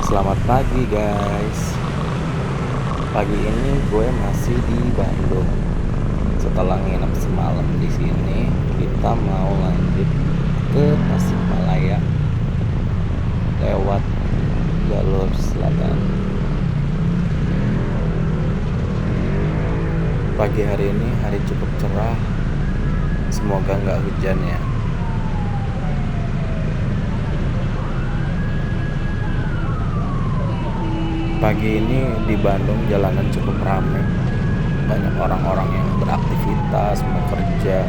Selamat pagi guys. Pagi ini gue masih di Bandung. Setelah nginep semalam di sini, kita mau lanjut ke Tasikmalaya lewat jalur selatan. Pagi hari ini hari cukup cerah. Semoga nggak hujan ya. Pagi ini di Bandung jalanan cukup ramai. Banyak orang-orang yang beraktivitas, mau kerja,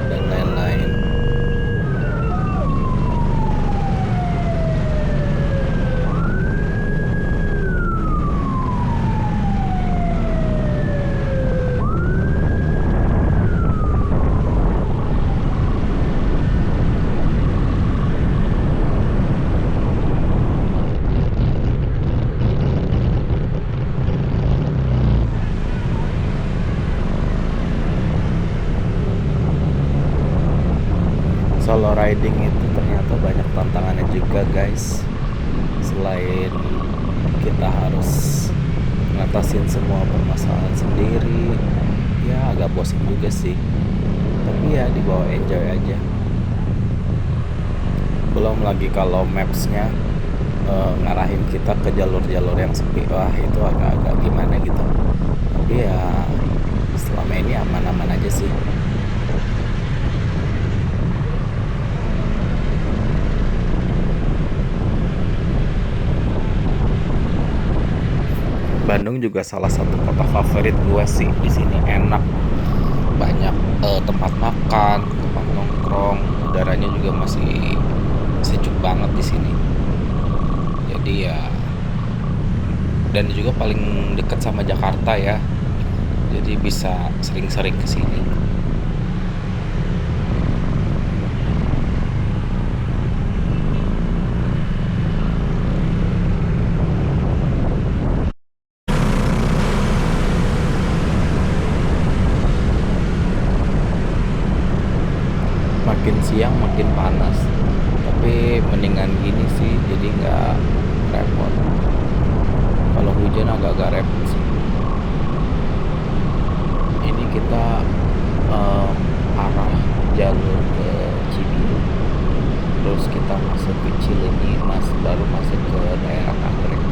dan lain-lain. Solo riding itu ternyata banyak tantangannya juga guys. Selain kita harus ngatasin semua permasalahan sendiri, ya agak bosan juga sih. Tapi ya dibawa enjoy aja. Belum lagi kalau mapsnya ngarahin kita ke jalur-jalur yang sepi, wah itu agak-agak gimana gitu. Tapi ya selama ini aman-aman aja sih. Bandung juga salah satu kota favorit gue sih. Di sini enak, banyak tempat makan, tempat nongkrong, udaranya juga masih sejuk banget di sini. Jadi ya, dan juga paling dekat sama Jakarta ya. Jadi bisa sering-sering ke sini. Makin siang makin panas. Tapi mendingan gini sih, jadi nggak repot. Kalau hujan agak-agak repot sih. Ini kita arah jalur ke Cibiru, terus kita masuk ke Cileunyi, baru masuk ke daerah Nagreg.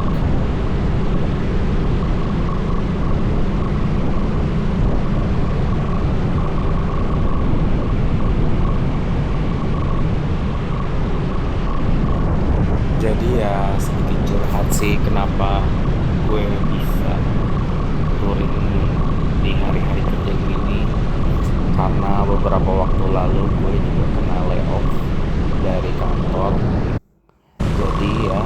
Jadi ya sedikit curhat sih, kenapa gue bisa touring di hari-hari kerja gini. Karena beberapa waktu lalu gue juga kena layoff dari kantor. Jadi ya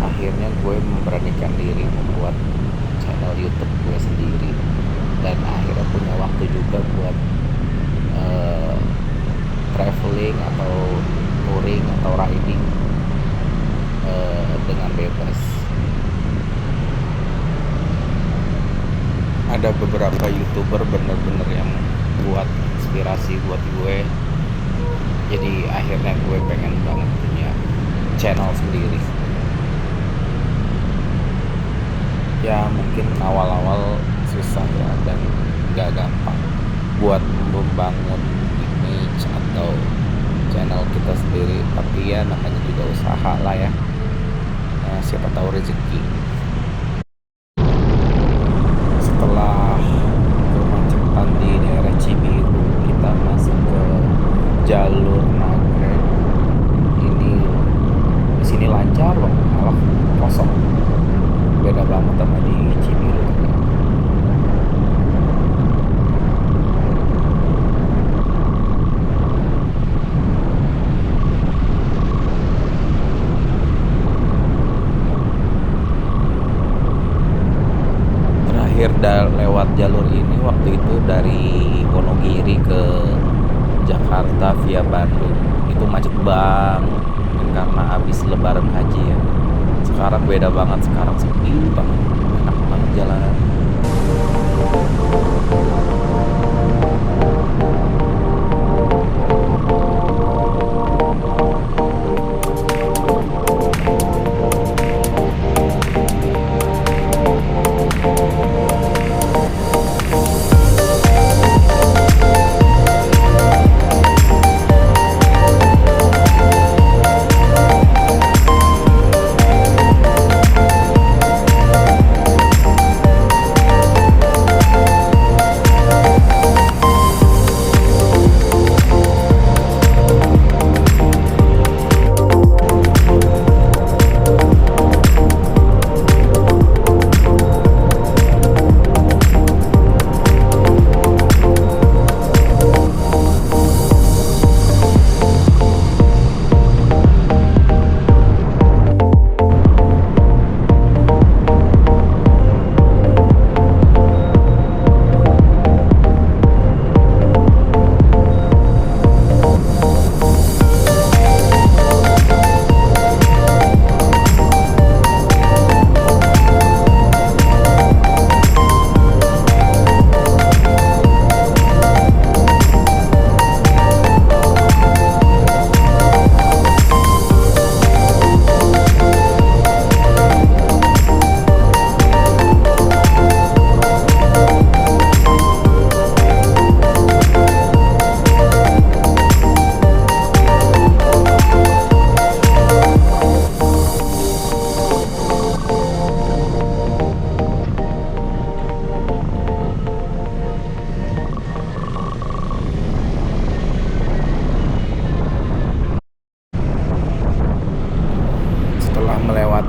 akhirnya gue memberanikan diri membuat channel YouTube gue sendiri, dan akhirnya punya waktu juga buat traveling atau touring atau riding dengan bebas. Ada beberapa YouTuber bener-bener yang buat inspirasi buat gue. Jadi akhirnya gue pengen banget punya channel sendiri. Ya mungkin awal-awal susah ya, dan gak gampang buat membangun image atau channel kita sendiri. Tapi ya namanya juga usaha lah ya. Nah, siapa tahu rezeki. Setelah kemacetan di daerah Cibiru, kita masuk ke jalur Nagreg. Ini di sini lancar banget, malah kosong. Beda banget sama di Cibiru tadi. Lewat jalur ini waktu itu dari Wonogiri ke Jakarta via Bandung, itu macet banget. Mungkin karena habis lebaran haji ya. Sekarang beda banget, sekarang sepi banget, enak banget jalanan.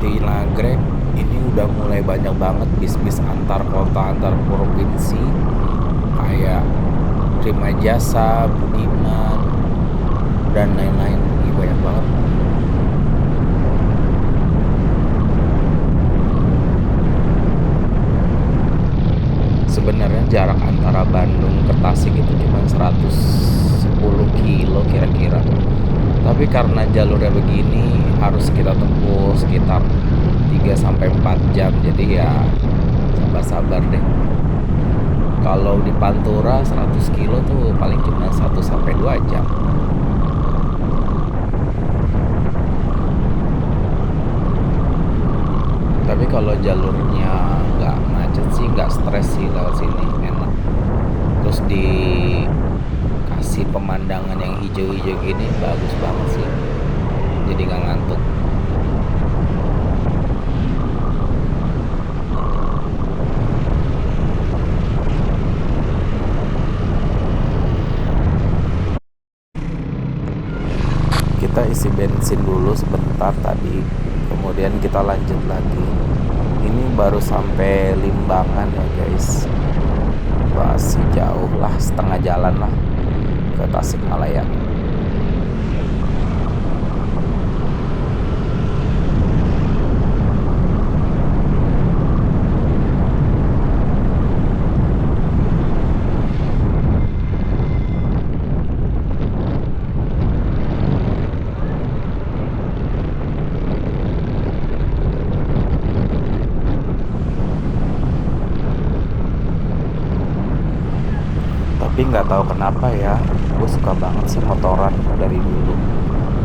di Nagrek ini udah mulai banyak banget bis-bis antar kota, antar provinsi, kayak Prima Jasa, Budiman, dan lain-lain. Ini banyak banget. Sebenarnya jarak antara Bandung ke Tasik itu cuma 110 kilo kira-kira. Tapi karena jalurnya begini harus kita tempuh sekitar 3 sampai 4 jam. Jadi ya sabar-sabar deh. Kalau di Pantura 100 kilo tuh paling cuma 1 sampai 2 jam. Tapi kalau jalurnya nggak macet sih, nggak stres sih lewat sini, enak. Terus dikasih pemandangan yang hijau-hijau gini, bagus banget sih. Jadi nggak ngantuk. Kita isi bensin dulu sebentar tadi, kemudian kita lanjut lagi. Ini baru sampai Limbangan ya guys, masih jauh lah, setengah jalan lah ke Tasikmalaya. Tapi nggak tahu kenapa ya, gue suka banget sih motoran dari dulu.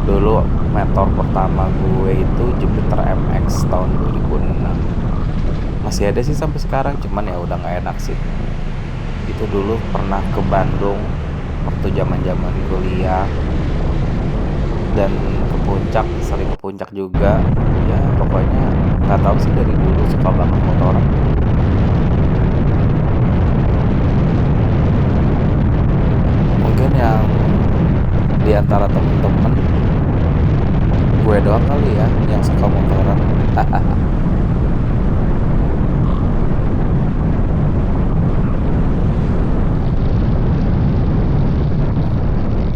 Dulu motor pertama gue itu Jupiter MX tahun 2006. Masih ada sih sampai sekarang, cuman ya udah nggak enak sih. Itu dulu pernah ke Bandung waktu zaman-zaman kuliah, dan ke puncak, sering ke puncak juga. Ya pokoknya nggak tahu sih, dari dulu suka banget motoran. Mungkin yang di antara temen-temen gue doang kali ya yang suka motoran.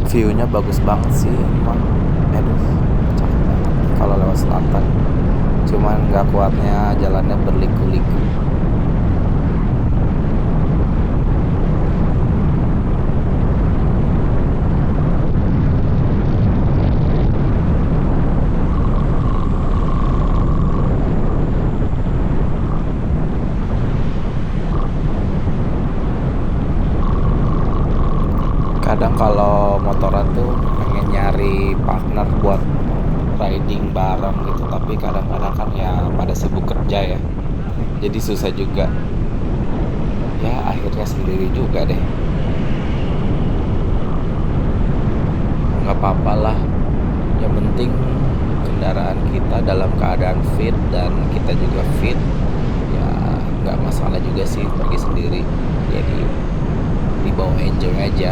View-nya bagus banget sih emang. Aduh, cakep banget kalau lewat selatan. Cuman nggak kuatnya jalannya berliku-liku. Kadang kalau motoran tuh pengen nyari partner buat riding bareng gitu, tapi kadang-kadang kan ya pada sibuk kerja ya, jadi susah juga. Ya akhirnya sendiri juga deh. Nggak apa-apa lah, yang penting kendaraan kita dalam keadaan fit dan kita juga fit. Ya nggak masalah juga sih pergi sendiri, jadi dibawa enjoy aja.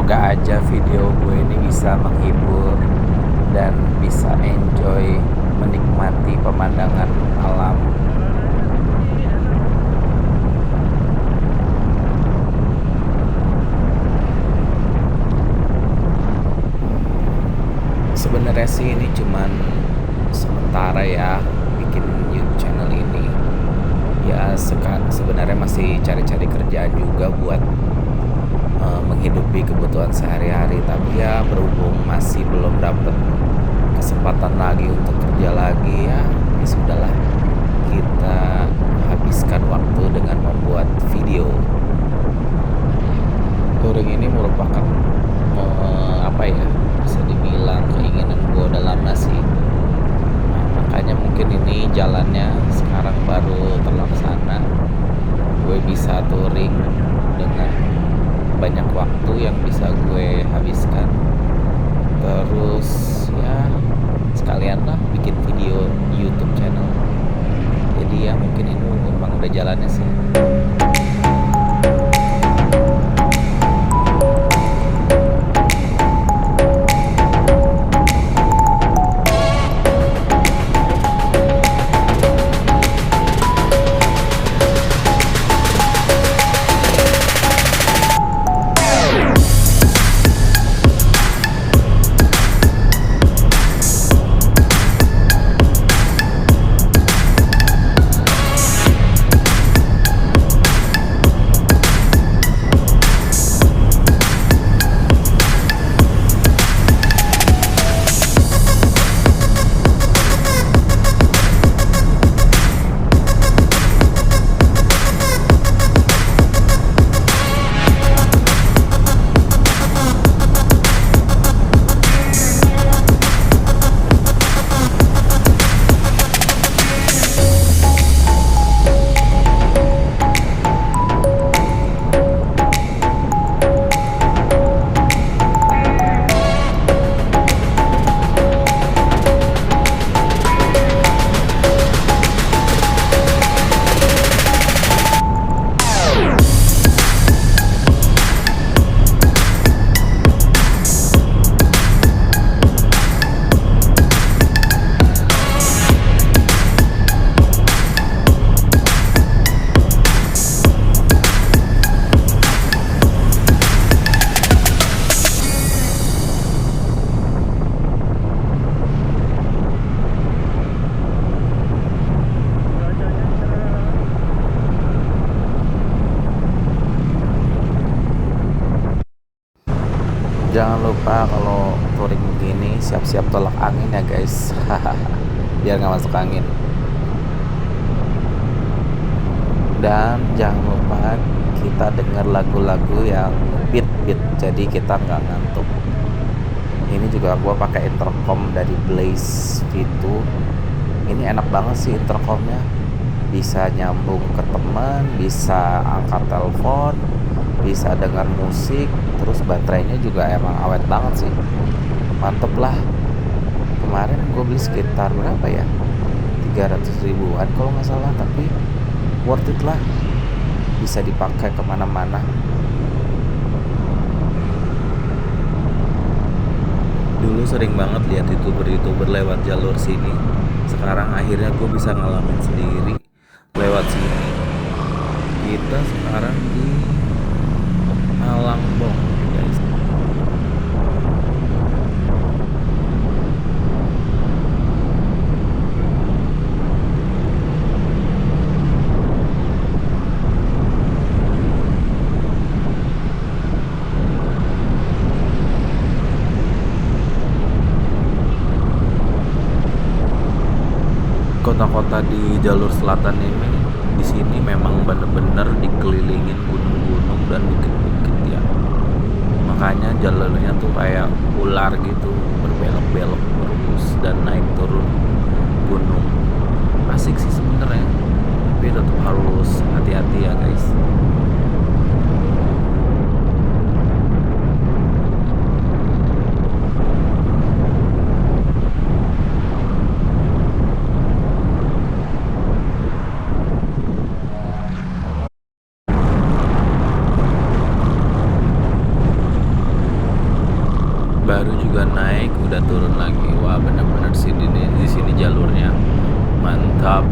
Semoga aja video gue ini bisa menghibur dan bisa enjoy menikmati pemandangan alam. Sebenarnya sih ini cuman sementara ya bikin YouTube channel ini. Ya sebenarnya masih cari-cari kerjaan juga buat menghidupi kebutuhan sehari-hari, tapi ya berhubung masih belum dapet kesempatan lagi untuk kerja lagi, ya sudahlah, kita habiskan waktu dengan membuat video. Touring ini merupakan apa ya, bisa dibilang keinginan gue udah lama sih. Makanya mungkin ini jalannya sekarang baru terlaksana. Gue bisa touring dengan banyak waktu yang bisa gue habiskan. Terus ya sekalian lah bikin video YouTube channel. Jadi ya mungkin ini memang udah jalannya sih. Jangan lupa kalau touring begini siap-siap tolak angin ya guys. Biar nggak masuk angin. Dan jangan lupa kita dengar lagu-lagu yang beat, jadi kita nggak ngantuk. Ini juga gua pakai intercom dari Blaze V2. Ini enak banget sih intercomnya, bisa nyambung ke teman, bisa angkat telepon, bisa dengar musik. Terus baterainya juga emang awet banget sih, mantep lah. Kemarin gue beli sekitar berapa ya, 300 ribuan kalau nggak salah, tapi worth it lah, bisa dipakai kemana-mana. Dulu sering banget lihat youtuber lewat jalur sini, sekarang akhirnya gue bisa ngalamin sendiri lewat sini. Kita sekarang di Malangbong guys. Kota-kota di jalur selatan ini di sini memang bener-bener dikelilingin gunung-gunung dan bukit-bukit ya. Makanya jalurnya tuh kayak ular gitu, berbelok-belok terus dan naik turun gunung. Asik sih sebenarnya, tapi tetap harus hati-hati ya guys. baru juga naik udah turun lagi. Wah, bener-bener sih di sini jalurnya mantap.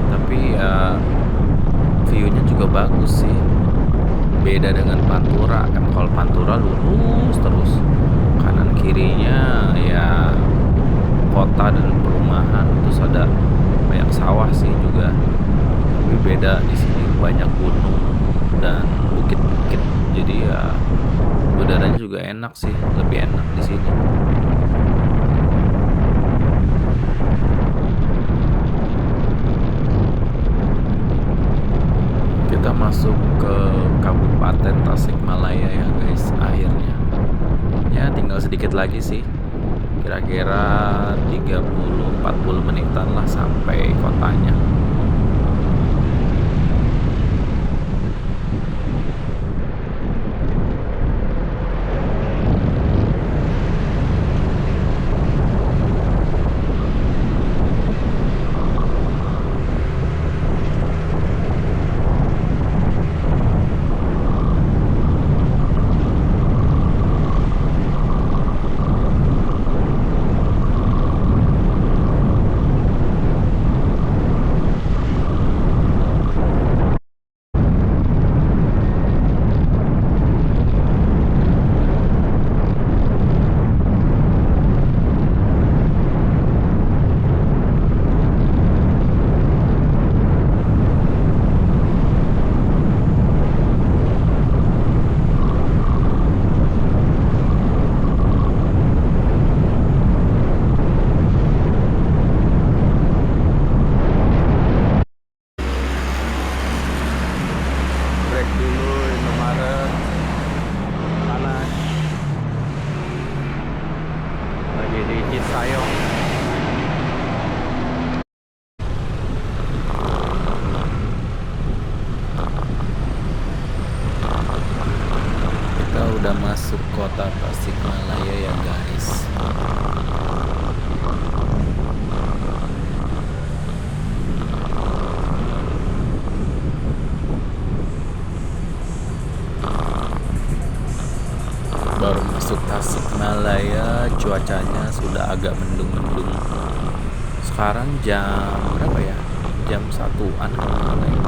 Tapi ya view-nya juga bagus sih. Beda dengan Pantura. Kalau Pantura lurus terus. Kanan kirinya ya kota dan perumahan, terus ada banyak sawah sih juga. Tapi beda di sini banyak gunung dan bukit-bukit. Jadi ya udaranya juga enak sih, lebih enak di sini. Kita masuk ke Kabupaten Tasikmalaya ya guys, akhirnya. Ya tinggal sedikit lagi sih. Kira-kira 30-40 menitan lah sampai kotanya. Break dulu Indomaret, panas. Lagi di Cisayong. Kita udah masuk kota Tasikmalaya ya guys. Baru masuk Tasikmalaya, cuacanya sudah agak mendung-mendung. Sekarang jam berapa ya? Jam 1-an kalau nggak salah ya.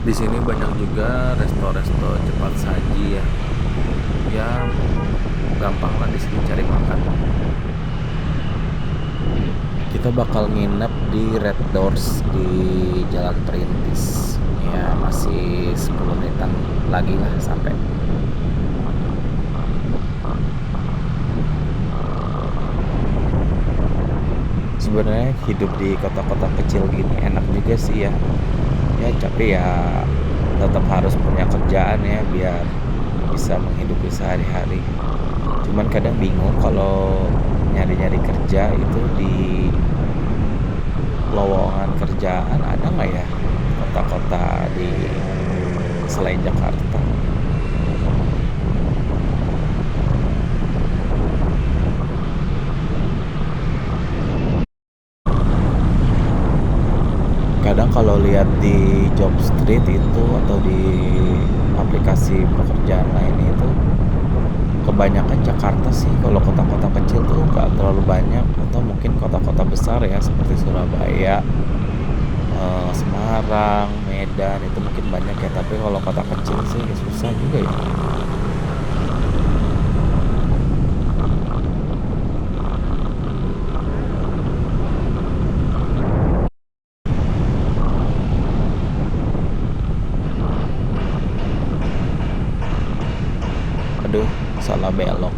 Di sini banyak juga resto-resto cepat saji ya. Ya gampang lah di sini cari makan. Kita bakal nginep di Red Doors di Jalan Perintis. Ya masih 10 menitan lagi lah sampai. Sebenarnya hidup di kota-kota kecil gini enak juga sih ya. Ya tapi ya tetap harus punya kerjaan ya biar bisa menghidupi sehari-hari. Cuman kadang bingung kalau nyari-nyari kerja itu di lowongan kerjaan ada nggak ya kota-kota di selain Jakarta. Kadang kalau lihat di job street itu atau di aplikasi pekerjaan lain itu kebanyakan Jakarta sih. Kalau kota-kota kecil tuh nggak terlalu banyak, atau mungkin kota-kota besar ya seperti Surabaya, Semarang, Medan itu mungkin banyak ya. Tapi kalau kota kecil sih ya susah juga ya. Aduh, salah belok,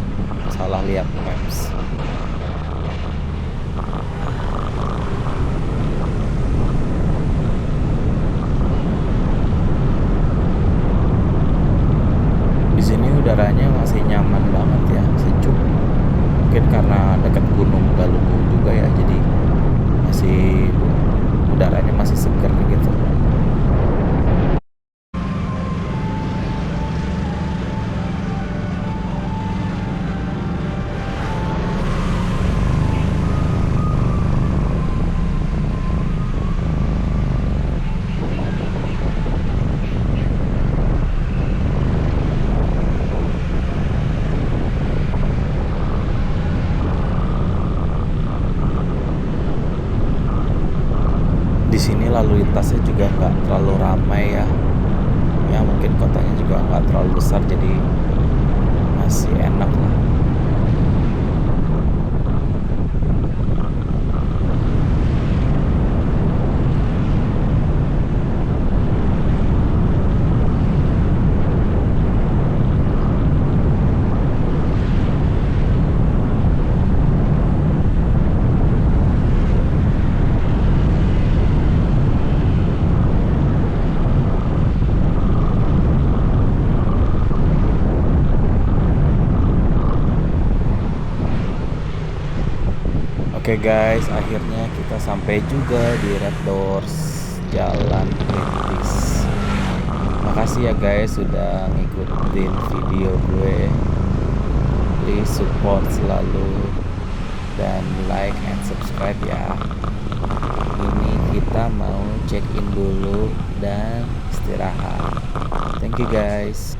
salah lihat maps. Di sini udaranya masih nyaman banget ya, sejuk. Mungkin karena dekat Gunung Galunggung juga ya, jadi masih udaranya masih segar gitu. lalu lintasnya juga nggak terlalu ramai ya. Ya mungkin kotanya juga nggak terlalu besar, jadi masih enak lah. Oke guys, akhirnya kita sampai juga di Red Doors Jalan Perintis. Makasih ya guys sudah ngikutin video gue. Please support selalu dan like and subscribe ya. Ini kita mau check in dulu dan istirahat. Thank you guys.